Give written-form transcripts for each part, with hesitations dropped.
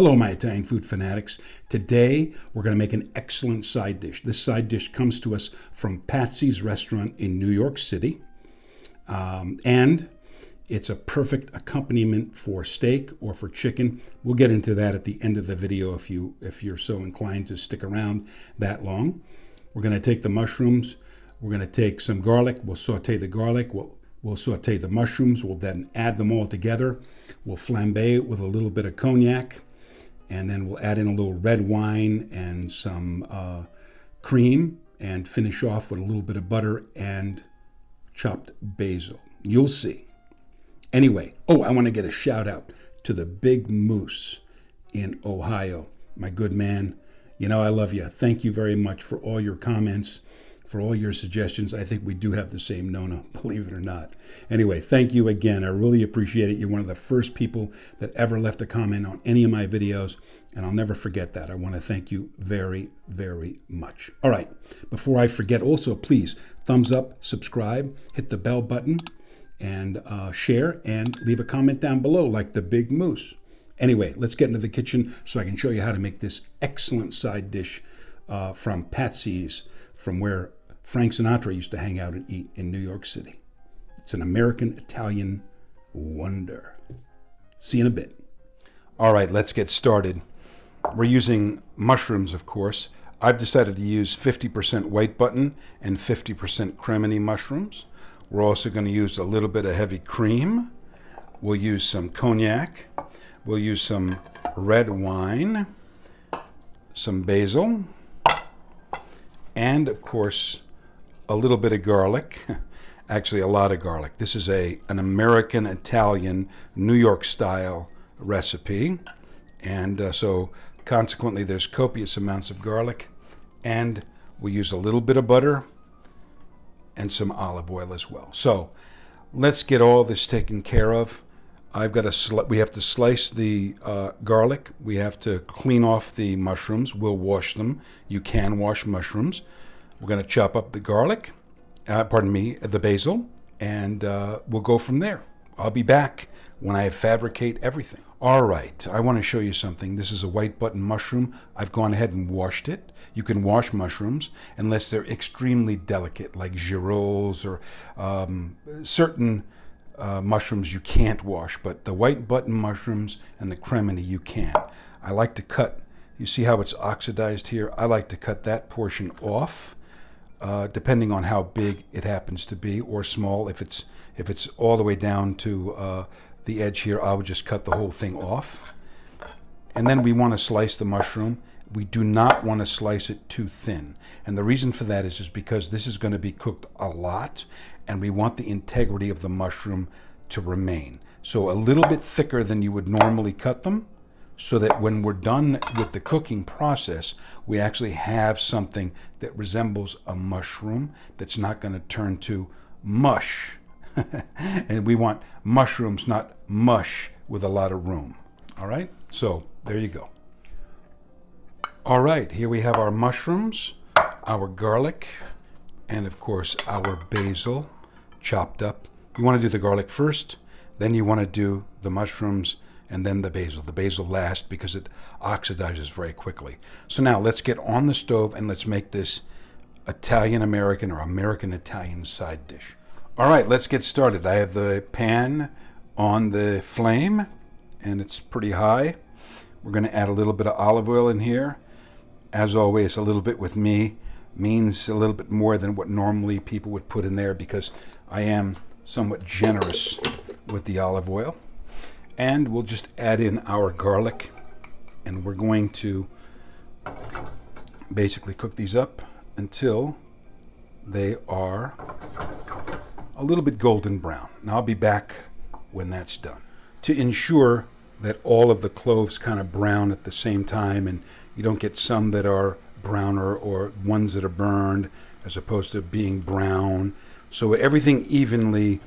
Hello, my Italian food fanatics. Today, we're going to make an excellent side dish. This side dish comes to us from Patsy's restaurant in New York City. And it's a perfect accompaniment for steak or for chicken. We'll get into that at the end of the video if you're so inclined to stick around that long. We're going to take the mushrooms. We're going to take some garlic. We'll saute the garlic. We'll saute the mushrooms. We'll then add them all together. We'll flambe it with a little bit of cognac. And then we'll add in a little red wine and some cream and finish off with a little bit of butter and chopped basil. You'll see. Anyway, I want to get a shout out to the Big Moose in Ohio. My good man, you know I love you. Thank you very much for all your comments, for all your suggestions. I think we do have the same Nona, believe it or not. Anyway, thank you again. I really appreciate it. You're one of the first people that ever left a comment on any of my videos, and I'll never forget that. I want to thank you very, very much. All right, before I forget, also, please, thumbs up, subscribe, hit the bell button, and share, and leave a comment down below like the Big Moose. Anyway, let's get into the kitchen so I can show you how to make this excellent side dish from Patsy's, from where Frank Sinatra used to hang out and eat in New York City. It's an American-Italian wonder. See you in a bit. All right, let's get started. We're using mushrooms, of course. I've decided to use 50% white button and 50% Cremini mushrooms. We're also going to use a little bit of heavy cream. We'll use some cognac. We'll use some red wine, some basil, and of course, a little bit of garlic. Actually, a lot of garlic. This is an American-Italian, New York-style recipe. And so consequently, there's copious amounts of garlic. And we use a little bit of butter and some olive oil as well. So let's get all this taken care of. We have to slice the garlic. We have to clean off the mushrooms. We'll wash them. You can wash mushrooms. We're going to chop up the garlic, the basil, and we'll go from there. I'll be back when I fabricate everything. All right, I want to show you something. This is a white button mushroom. I've gone ahead and washed it. You can wash mushrooms unless they're extremely delicate, like girolles or certain mushrooms you can't wash. But the white button mushrooms and the Cremini you can. I like to cut, you see how it's oxidized here? I like to cut that portion off, depending on how big it happens to be, or small. If it's all the way down to the edge here, I would just cut the whole thing off. And then we want to slice the mushroom. We do not want to slice it too thin. And the reason for that is because this is going to be cooked a lot, and we want the integrity of the mushroom to remain. So a little bit thicker than you would normally cut them, so that when we're done with the cooking process, we actually have something that resembles a mushroom that's not going to turn to mush. And we want mushrooms, not mush, with a lot of room. All right? So there you go. All right, here we have our mushrooms, our garlic, and of course our basil chopped up. You want to do the garlic first, then you want to do the mushrooms, and then the basil. The basil last because it oxidizes very quickly. So now let's get on the stove and let's make this Italian-American or American-Italian side dish. All right, let's get started. I have the pan on the flame and it's pretty high. We're going to add a little bit of olive oil in here. As always, a little bit with me means a little bit more than what normally people would put in there because I am somewhat generous with the olive oil. And we'll just add in our garlic, and we're going to basically cook these up until they are a little bit golden brown. And I'll be back when that's done. To ensure that all of the cloves kind of brown at the same time and you don't get some that are browner or ones that are burned as opposed to being brown. So everything evenly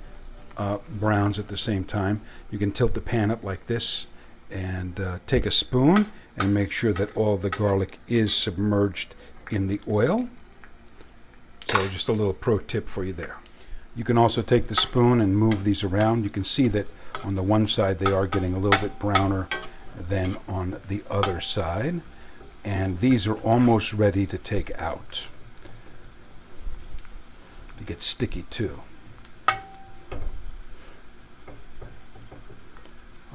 browns at the same time. You can tilt the pan up like this and take a spoon and make sure that all the garlic is submerged in the oil. So just a little pro tip for you there. You can also take the spoon and move these around. You can see that on the one side they are getting a little bit browner than on the other side. And these are almost ready to take out. They get sticky too.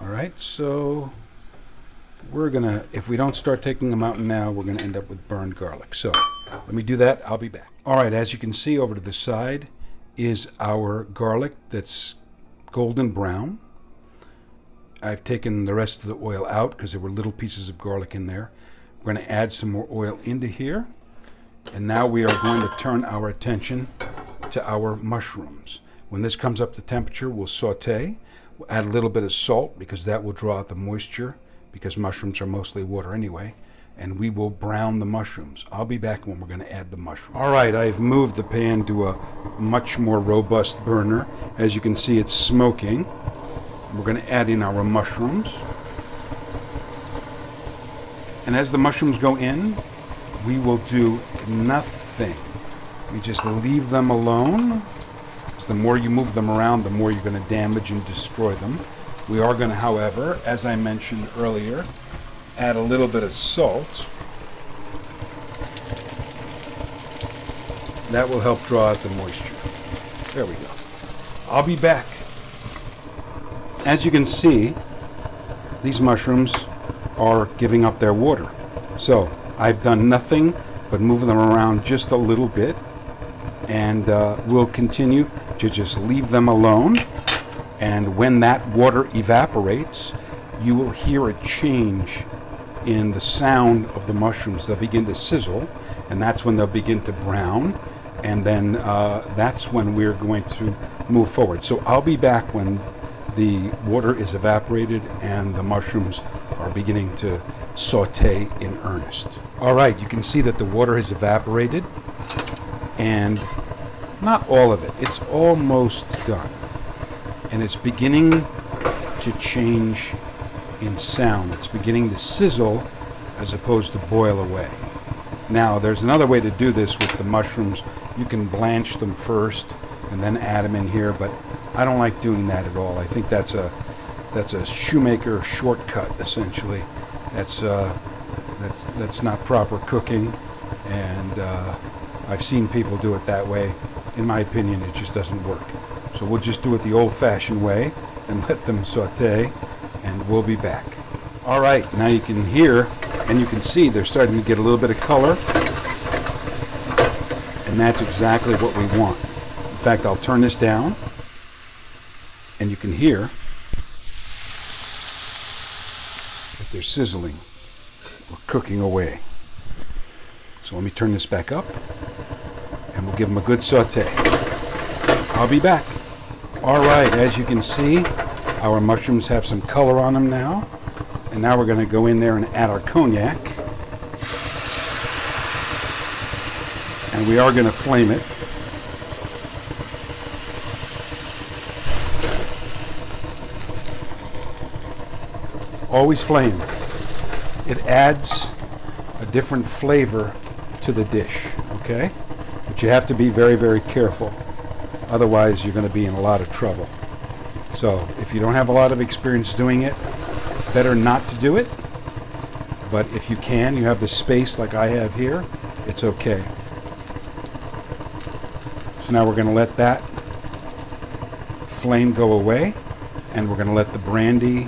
All right, so we're gonna, if we don't start taking them out now, we're gonna end up with burned garlic. So let me do that, I'll be back. All right, as you can see over to the side is our garlic that's golden brown. I've taken the rest of the oil out because there were little pieces of garlic in there. We're going to add some more oil into here. And now we are going to turn our attention to our mushrooms. When this comes up to temperature, we'll saute. We'll add a little bit of salt because that will draw out the moisture, because mushrooms are mostly water anyway. And we will brown the mushrooms. I'll be back when we're going to add the mushrooms. All right, I've moved the pan to a much more robust burner. As you can see, it's smoking. We're going to add in our mushrooms. And as the mushrooms go in, we will do nothing. We just leave them alone. So the more you move them around, the more you're going to damage and destroy them. We are going to, however, as I mentioned earlier, add a little bit of salt. That will help draw out the moisture. There we go. I'll be back. As you can see, these mushrooms are giving up their water. So I've done nothing but move them around just a little bit, and we'll continue to just leave them alone. And when that water evaporates, you will hear a change in the sound of the mushrooms. They'll begin to sizzle, and that's when they'll begin to brown, and then that's when we're going to move forward. So I'll be back when the water is evaporated and the mushrooms are beginning to saute in earnest. All right, you can see that the water has evaporated, and not all of it. It's almost done. And it's beginning to change in sound. It's beginning to sizzle as opposed to boil away. Now, there's another way to do this with the mushrooms. You can blanch them first and then add them in here, but I don't like doing that at all. I think that's a shoemaker shortcut, essentially. That's not proper cooking, and I've seen people do it that way. In my opinion, it just doesn't work. So we'll just do it the old-fashioned way and let them saute, and we'll be back. All right, now you can hear and you can see they're starting to get a little bit of color, and that's exactly what we want. In fact, I'll turn this down, and you can hear that they're sizzling or cooking away. So let me turn this back up, and we'll give them a good saute. I'll be back. All right, as you can see, our mushrooms have some color on them now. And now we're going to go in there and add our cognac. And we are going to flame it. Always flame. It adds a different flavor to the dish, okay? But you have to be very, very careful. Otherwise, you're going to be in a lot of trouble. So if you don't have a lot of experience doing it, better not to do it. But if you can, you have the space like I have here, it's okay. So now we're going to let that flame go away, and we're going to let the brandy,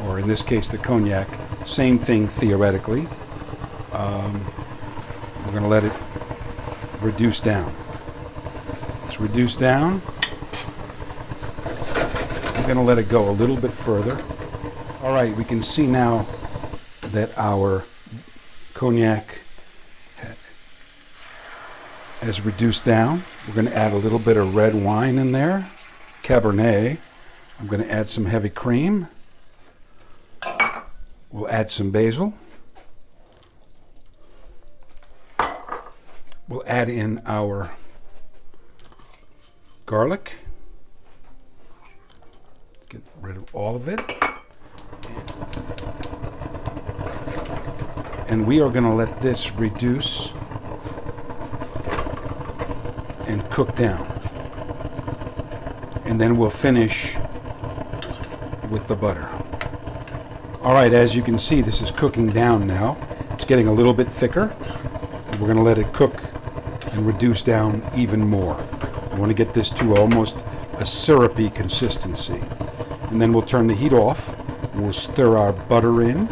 or in this case the cognac, same thing theoretically, we're going to let it reduce down. It's reduced down. We're going to let it go a little bit further. All right, we can see now that our cognac has reduced down. We're going to add a little bit of red wine in there, Cabernet. I'm going to add some heavy cream. We'll add some basil. We'll add in our garlic. Get rid of all of it. And we are going to let this reduce and cook down. And then we'll finish with the butter. All right, as you can see, this is cooking down now. It's getting a little bit thicker. We're going to let it cook and reduce down even more. We want to get this to almost a syrupy consistency. And then we'll turn the heat off. We'll stir our butter in,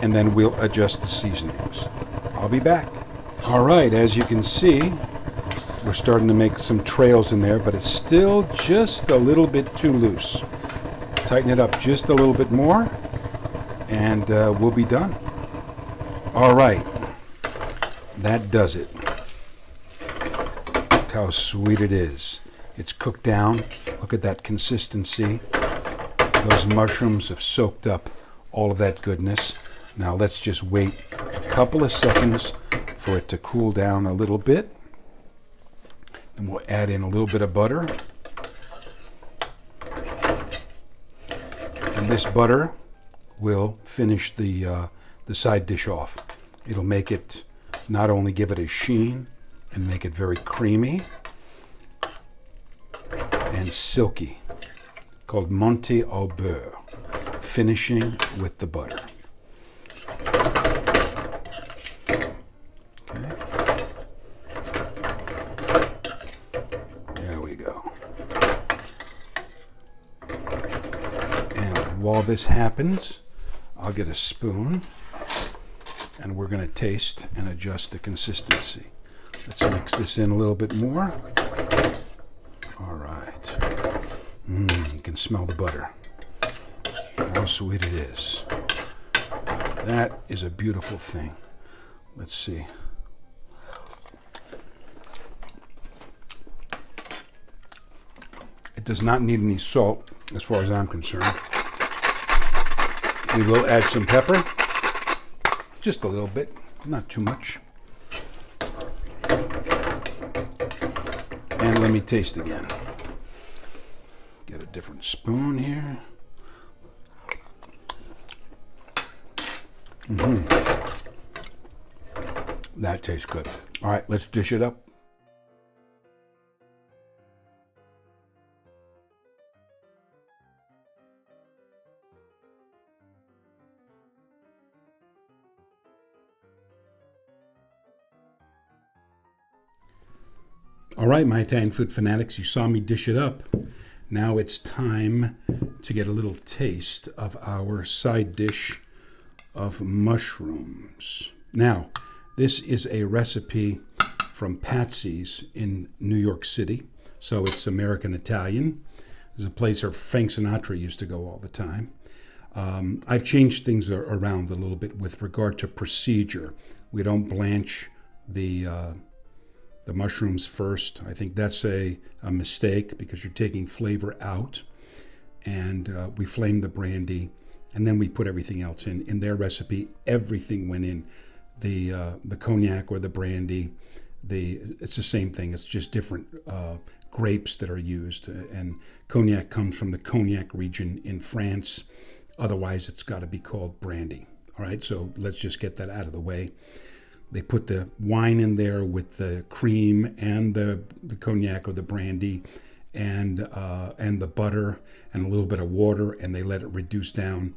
and then we'll adjust the seasonings. I'll be back. All right, as you can see, we're starting to make some trails in there, but it's still just a little bit too loose. Tighten it up just a little bit more, and we'll be done. All right, that does it. Look how sweet it is. It's cooked down. Look at that consistency. Those mushrooms have soaked up all of that goodness. Now let's just wait a couple of seconds for it to cool down a little bit. And we'll add in a little bit of butter. And this butter will finish the side dish off. It'll make it, not only give it a sheen and make it very creamy and silky, called Monte au beurre, finishing with the butter. Okay. There we go. And while this happens, I'll get a spoon and we're going to taste and adjust the consistency. Let's mix this in a little bit more. All right. You can smell the butter. How sweet it is. That is a beautiful thing. Let's see. It does not need any salt as far as I'm concerned. We will add some pepper. Just a little bit, not too much. And let me taste again. Get a different spoon here. That tastes good. All right, let's dish it up. All right, my Italian food fanatics, you saw me dish it up. Now it's time to get a little taste of our side dish of mushrooms. Now, this is a recipe from Patsy's in New York City. So it's American Italian. There's a place where Frank Sinatra used to go all the time. I've changed things around a little bit with regard to procedure. We don't blanch the mushrooms first. I think that's a mistake because you're taking flavor out. And we flame the brandy, and then we put everything else in. In their recipe, everything went in. The cognac or the brandy, it's the same thing. It's just different grapes that are used. And cognac comes from the Cognac region in France. Otherwise, it's got to be called brandy. All right, so let's just get that out of the way. They put the wine in there with the cream and the cognac or the brandy and the butter and a little bit of water, and they let it reduce down.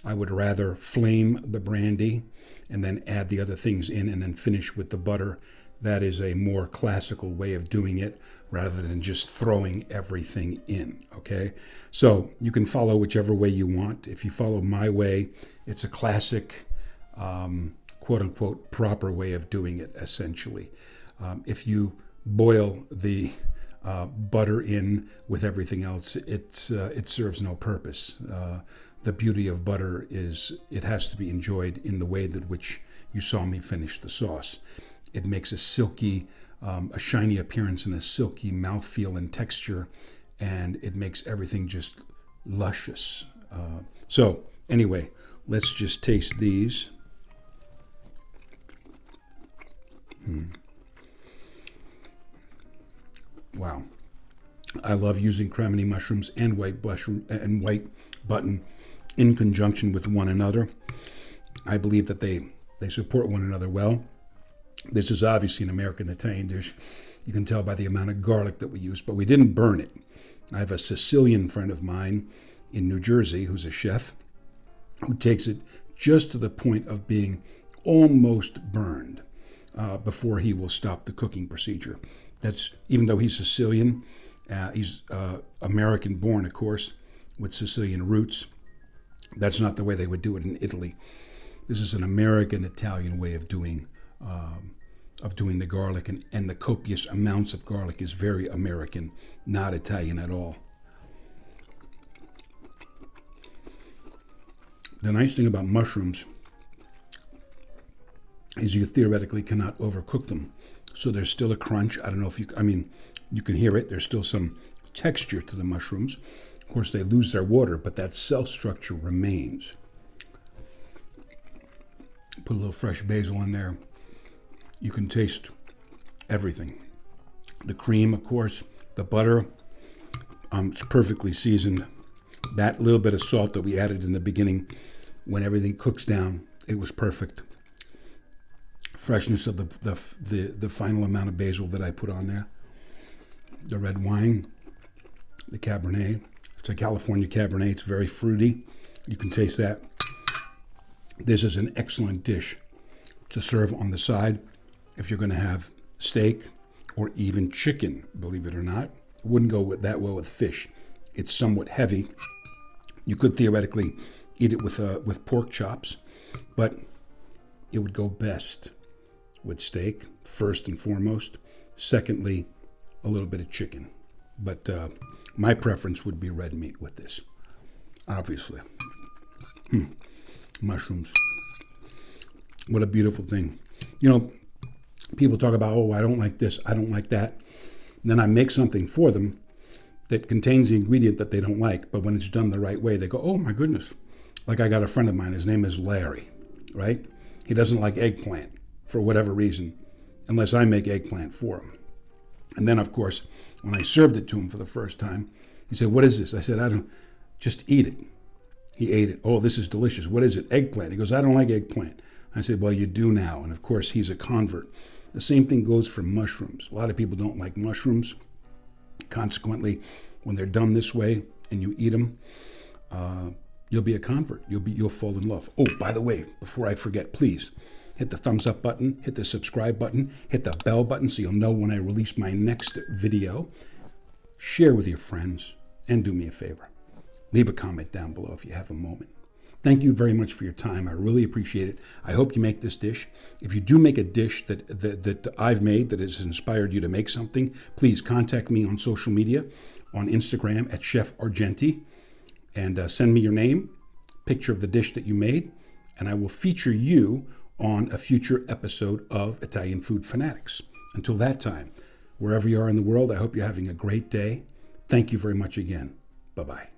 I would rather flame the brandy and then add the other things in and then finish with the butter. That is a more classical way of doing it rather than just throwing everything in, okay? So you can follow whichever way you want. If you follow my way, it's a classic quote-unquote proper way of doing it, essentially. If you boil the butter in with everything else, it serves no purpose. The beauty of butter is it has to be enjoyed in the way that which you saw me finish the sauce. It makes a silky, a shiny appearance and a silky mouthfeel and texture, and it makes everything just luscious. So anyway, let's just taste these. Wow. I love using Cremini mushrooms and white button in conjunction with one another. I believe that they support one another well. This is obviously an American Italian dish. You can tell by the amount of garlic that we use, but we didn't burn it. I have a Sicilian friend of mine in New Jersey who's a chef, who takes it just to the point of being almost burned before he will stop the cooking procedure. That's even though he's Sicilian, he's American born, of course, with Sicilian roots. That's not the way they would do it in Italy. This is an American Italian way of doing the garlic, and the copious amounts of garlic is very American, not Italian at all. The nice thing about mushrooms is you theoretically cannot overcook them. So there's still a crunch. I don't know if you can hear it. There's still some texture to the mushrooms. Of course, they lose their water, but that cell structure remains. Put a little fresh basil in there. You can taste everything. The cream, of course, the butter, it's perfectly seasoned. That little bit of salt that we added in the beginning, when everything cooks down, it was perfect. Freshness of the final amount of basil that I put on there. The red wine, the Cabernet. It's a California Cabernet. It's very fruity. You can taste that. This is an excellent dish to serve on the side if you're going to have steak or even chicken, believe it or not. It wouldn't go that well with fish. It's somewhat heavy. You could theoretically eat it with pork chops, but it would go best with steak, first and foremost. Secondly, a little bit of chicken. But my preference would be red meat with this, obviously. Mushrooms. What a beautiful thing. You know, people talk about, oh, I don't like this, I don't like that. And then I make something for them that contains the ingredient that they don't like, but when it's done the right way, they go, oh my goodness. Like I got a friend of mine, his name is Larry, right? He doesn't like eggplant for whatever reason, unless I make eggplant for him. And then, of course, when I served it to him for the first time, he said, what is this? I said, I don't, just eat it. He ate it. Oh, this is delicious. What is it? Eggplant. He goes, I don't like eggplant. I said, well, you do now. And of course, he's a convert. The same thing goes for mushrooms. A lot of people don't like mushrooms. Consequently, when they're done this way and you eat them, you'll be a convert. You'll fall in love. Oh, by the way, before I forget, please hit the thumbs up button, hit the subscribe button, hit the bell button so you'll know when I release my next video. Share with your friends, and do me a favor. Leave a comment down below if you have a moment. Thank you very much for your time. I really appreciate it. I hope you make this dish. If you do make a dish that I've made that has inspired you to make something, please contact me on social media, on Instagram at Chef Argenti, and send me your name, picture of the dish that you made, and I will feature you on a future episode of Italian Food Fanatics. Until that time, wherever you are in the world, I hope you're having a great day. Thank you very much again. Bye-bye.